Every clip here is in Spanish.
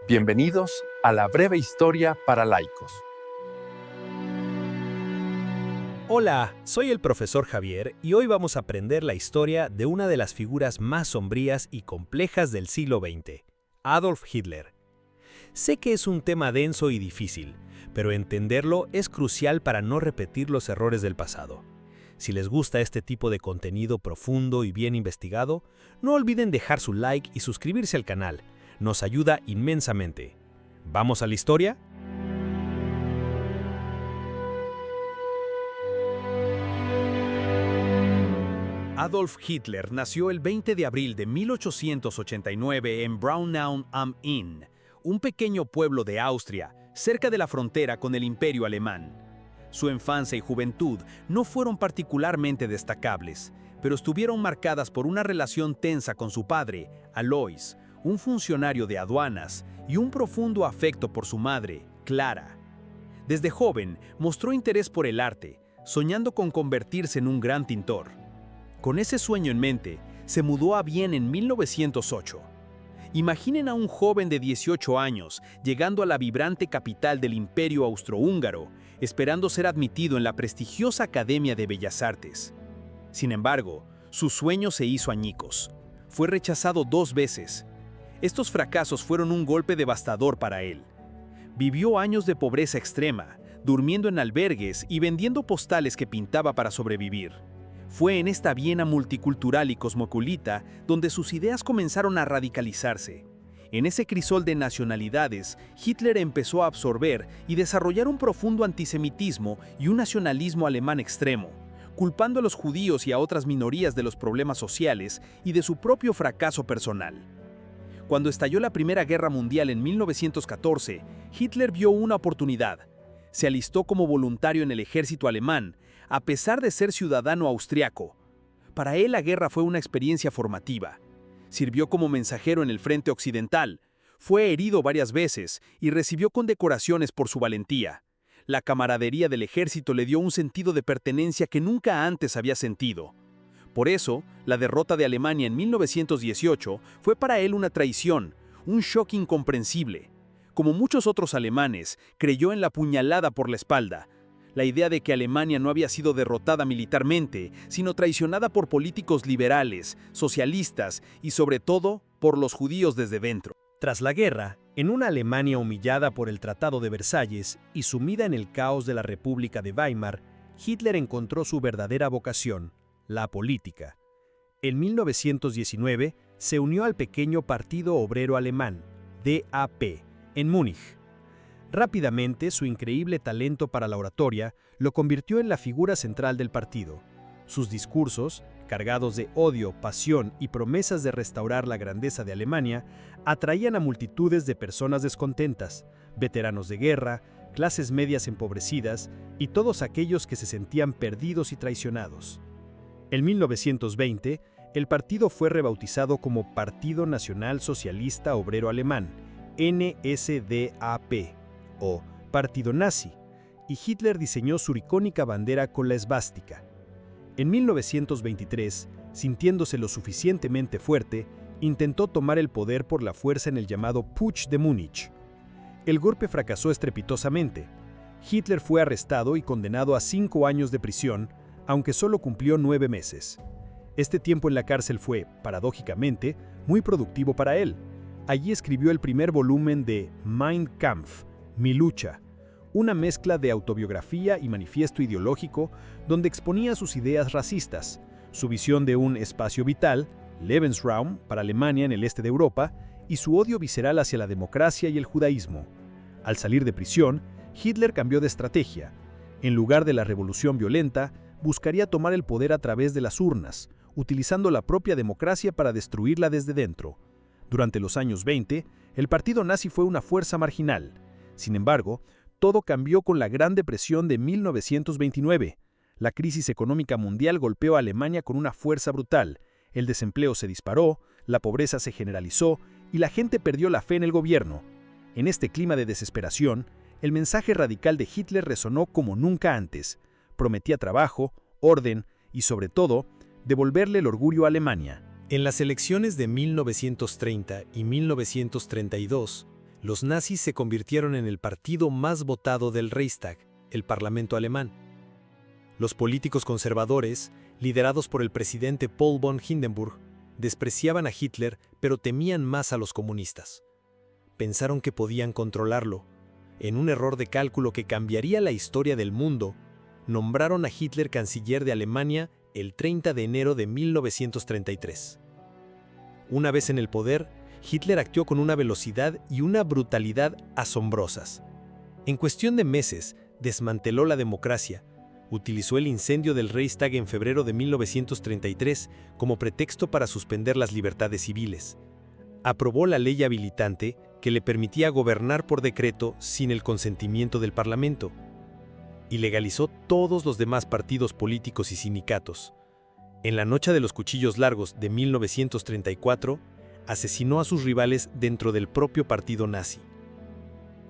Bienvenidos a la breve historia para laicos. Hola, soy el profesor Javier y hoy vamos a aprender la historia de una de las figuras más sombrías y complejas del siglo XX, Adolf Hitler. Sé que es un tema denso y difícil, pero entenderlo es crucial para no repetir los errores del pasado. Si les gusta este tipo de contenido profundo y bien investigado, no olviden dejar su like y suscribirse al canal. Nos ayuda inmensamente. ¿Vamos a la historia? Adolf Hitler nació el 20 de abril de 1889 en Braunau am Inn, un pequeño pueblo de Austria, cerca de la frontera con el Imperio Alemán. Su infancia y juventud no fueron particularmente destacables, pero estuvieron marcadas por una relación tensa con su padre, Alois, un funcionario de aduanas, y un profundo afecto por su madre, Clara. Desde joven mostró interés por el arte, soñando con convertirse en un gran pintor. Con ese sueño en mente, se mudó a Viena en 1908. Imaginen a un joven de 18 años llegando a la vibrante capital del Imperio Austrohúngaro, esperando ser admitido en la prestigiosa Academia de Bellas Artes. Sin embargo, su sueño se hizo añicos. Fue rechazado 2 veces. Estos fracasos fueron un golpe devastador para él. Vivió años de pobreza extrema, durmiendo en albergues y vendiendo postales que pintaba para sobrevivir. Fue en esta Viena multicultural y cosmopolita donde sus ideas comenzaron a radicalizarse. En ese crisol de nacionalidades, Hitler empezó a absorber y desarrollar un profundo antisemitismo y un nacionalismo alemán extremo, culpando a los judíos y a otras minorías de los problemas sociales y de su propio fracaso personal. Cuando estalló la Primera Guerra Mundial en 1914, Hitler vio una oportunidad. Se alistó como voluntario en el ejército alemán, a pesar de ser ciudadano austriaco. Para él la guerra fue una experiencia formativa. Sirvió como mensajero en el frente occidental, fue herido varias veces y recibió condecoraciones por su valentía. La camaradería del ejército le dio un sentido de pertenencia que nunca antes había sentido. Por eso, la derrota de Alemania en 1918 fue para él una traición, un shock incomprensible. Como muchos otros alemanes, creyó en la puñalada por la espalda. La idea de que Alemania no había sido derrotada militarmente, sino traicionada por políticos liberales, socialistas y sobre todo por los judíos desde dentro. Tras la guerra, en una Alemania humillada por el Tratado de Versalles y sumida en el caos de la República de Weimar, Hitler encontró su verdadera vocación, la política. En 1919 se unió al pequeño Partido Obrero Alemán, DAP, en Múnich. Rápidamente, su increíble talento para la oratoria lo convirtió en la figura central del partido. Sus discursos, cargados de odio, pasión y promesas de restaurar la grandeza de Alemania, atraían a multitudes de personas descontentas, veteranos de guerra, clases medias empobrecidas y todos aquellos que se sentían perdidos y traicionados. En 1920, el partido fue rebautizado como Partido Nacional Socialista Obrero Alemán, NSDAP, o Partido Nazi, y Hitler diseñó su icónica bandera con la esvástica. En 1923, sintiéndose lo suficientemente fuerte, intentó tomar el poder por la fuerza en el llamado Putsch de Múnich. El golpe fracasó estrepitosamente. Hitler fue arrestado y condenado a 5 años de prisión, aunque solo cumplió 9 meses. Este tiempo en la cárcel fue, paradójicamente, muy productivo para él. Allí escribió el primer volumen de Mein Kampf, Mi lucha, una mezcla de autobiografía y manifiesto ideológico donde exponía sus ideas racistas, su visión de un espacio vital, Lebensraum, para Alemania en el este de Europa, y su odio visceral hacia la democracia y el judaísmo. Al salir de prisión, Hitler cambió de estrategia. En lugar de la revolución violenta, buscaría tomar el poder a través de las urnas, utilizando la propia democracia para destruirla desde dentro. Durante los años 20, el partido nazi fue una fuerza marginal. Sin embargo, todo cambió con la Gran Depresión de 1929. La crisis económica mundial golpeó a Alemania con una fuerza brutal. El desempleo se disparó, la pobreza se generalizó y la gente perdió la fe en el gobierno. En este clima de desesperación, el mensaje radical de Hitler resonó como nunca antes. Prometía trabajo, orden y, sobre todo, devolverle el orgullo a Alemania. En las elecciones de 1930 y 1932, Los nazis se convirtieron en el partido más votado del Reichstag, el Parlamento alemán. Los políticos conservadores, liderados por el presidente Paul von Hindenburg, despreciaban a Hitler, pero temían más a los comunistas. Pensaron que podían controlarlo. En un error de cálculo que cambiaría la historia del mundo, nombraron a Hitler canciller de Alemania el 30 de enero de 1933. Una vez en el poder, Hitler actuó con una velocidad y una brutalidad asombrosas. En cuestión de meses, desmanteló la democracia, utilizó el incendio del Reichstag en febrero de 1933 como pretexto para suspender las libertades civiles. Aprobó la ley habilitante que le permitía gobernar por decreto sin el consentimiento del Parlamento. Y legalizó todos los demás partidos políticos y sindicatos. En la Noche de los Cuchillos Largos de 1934, asesinó a sus rivales dentro del propio partido nazi.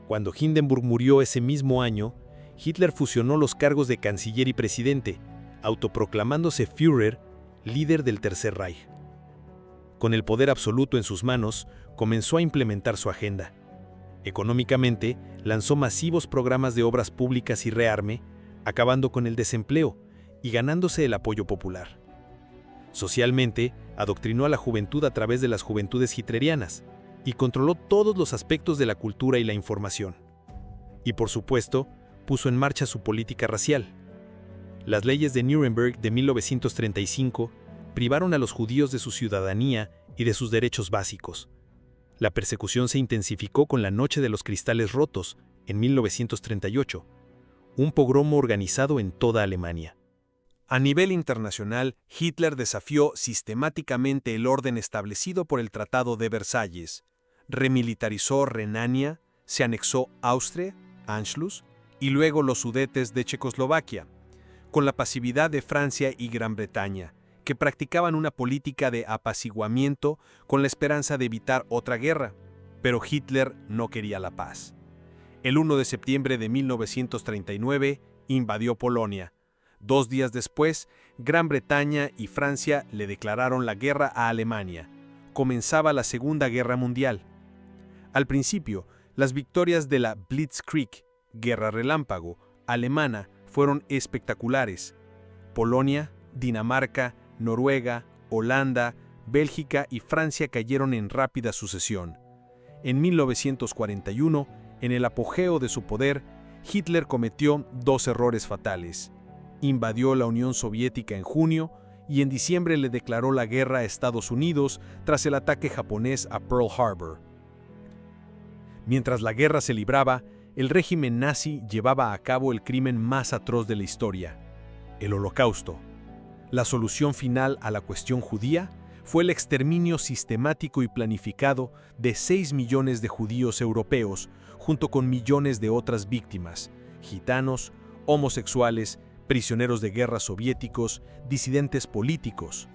Cuando Hindenburg murió ese mismo año, Hitler fusionó los cargos de canciller y presidente, autoproclamándose Führer, líder del Tercer Reich. Con el poder absoluto en sus manos, comenzó a implementar su agenda. Económicamente, lanzó masivos programas de obras públicas y rearme, acabando con el desempleo y ganándose el apoyo popular. Socialmente, adoctrinó a la juventud a través de las juventudes hitlerianas y controló todos los aspectos de la cultura y la información. Y por supuesto, puso en marcha su política racial. Las leyes de Nuremberg de 1935 privaron a los judíos de su ciudadanía y de sus derechos básicos. La persecución se intensificó con la Noche de los Cristales Rotos, en 1938, un pogromo organizado en toda Alemania. A nivel internacional, Hitler desafió sistemáticamente el orden establecido por el Tratado de Versalles, remilitarizó Renania, se anexó Austria, Anschluss, y luego los Sudetes de Checoslovaquia, con la pasividad de Francia y Gran Bretaña, que practicaban una política de apaciguamiento con la esperanza de evitar otra guerra, pero Hitler no quería la paz. El 1 de septiembre de 1939 invadió Polonia. 2 días después, Gran Bretaña y Francia le declararon la guerra a Alemania. Comenzaba la Segunda Guerra Mundial. Al principio, las victorias de la Blitzkrieg, Guerra Relámpago, alemana, fueron espectaculares. Polonia, Dinamarca, Noruega, Holanda, Bélgica y Francia cayeron en rápida sucesión. En 1941, en el apogeo de su poder, Hitler cometió 2 errores fatales. Invadió la Unión Soviética en junio y en diciembre le declaró la guerra a Estados Unidos tras el ataque japonés a Pearl Harbor. Mientras la guerra se libraba, el régimen nazi llevaba a cabo el crimen más atroz de la historia, el Holocausto. La solución final a la cuestión judía fue el exterminio sistemático y planificado de 6 millones de judíos europeos, junto con millones de otras víctimas, gitanos, homosexuales, prisioneros de guerra soviéticos, disidentes políticos.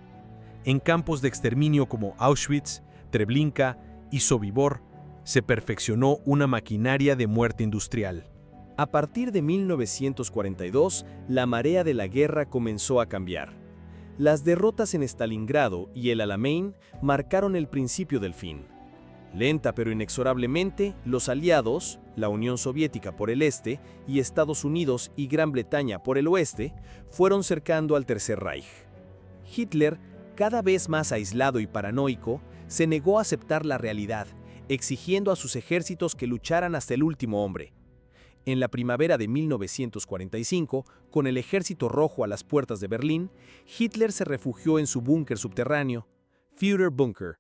En campos de exterminio como Auschwitz, Treblinka y Sobibor, se perfeccionó una maquinaria de muerte industrial. A partir de 1942, la marea de la guerra comenzó a cambiar. Las derrotas en Stalingrado y el Alamein marcaron el principio del fin. Lenta pero inexorablemente, los aliados, la Unión Soviética por el este y Estados Unidos y Gran Bretaña por el oeste, fueron cercando al Tercer Reich. Hitler, cada vez más aislado y paranoico, se negó a aceptar la realidad, exigiendo a sus ejércitos que lucharan hasta el último hombre. En la primavera de 1945, con el Ejército Rojo a las puertas de Berlín, Hitler se refugió en su búnker subterráneo, Führerbunker.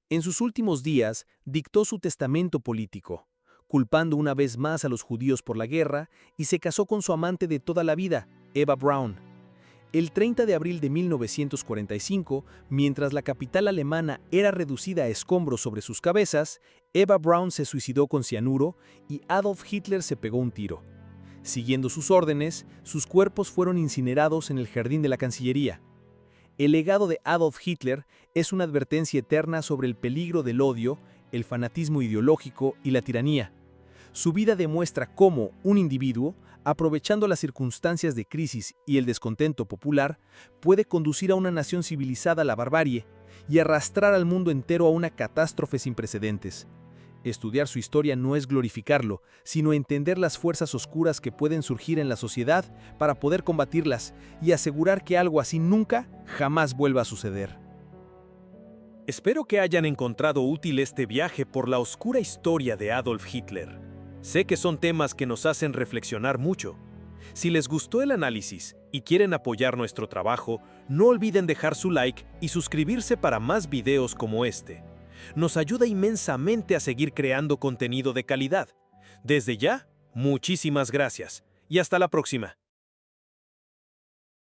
En sus últimos días, dictó su testamento político, culpando una vez más a los judíos por la guerra, y se casó con su amante de toda la vida, Eva Braun. El 30 de abril de 1945, mientras la capital alemana era reducida a escombros sobre sus cabezas, Eva Braun se suicidó con cianuro y Adolf Hitler se pegó un tiro. Siguiendo sus órdenes, sus cuerpos fueron incinerados en el jardín de la Cancillería. El legado de Adolf Hitler es una advertencia eterna sobre el peligro del odio, el fanatismo ideológico y la tiranía. Su vida demuestra cómo un individuo, aprovechando las circunstancias de crisis y el descontento popular, puede conducir a una nación civilizada a la barbarie y arrastrar al mundo entero a una catástrofe sin precedentes. Estudiar su historia no es glorificarlo, sino entender las fuerzas oscuras que pueden surgir en la sociedad para poder combatirlas y asegurar que algo así nunca, jamás vuelva a suceder. Espero que hayan encontrado útil este viaje por la oscura historia de Adolf Hitler. Sé que son temas que nos hacen reflexionar mucho. Si les gustó el análisis y quieren apoyar nuestro trabajo, no olviden dejar su like y suscribirse para más videos como este. Nos ayuda inmensamente a seguir creando contenido de calidad. Desde ya, muchísimas gracias y hasta la próxima.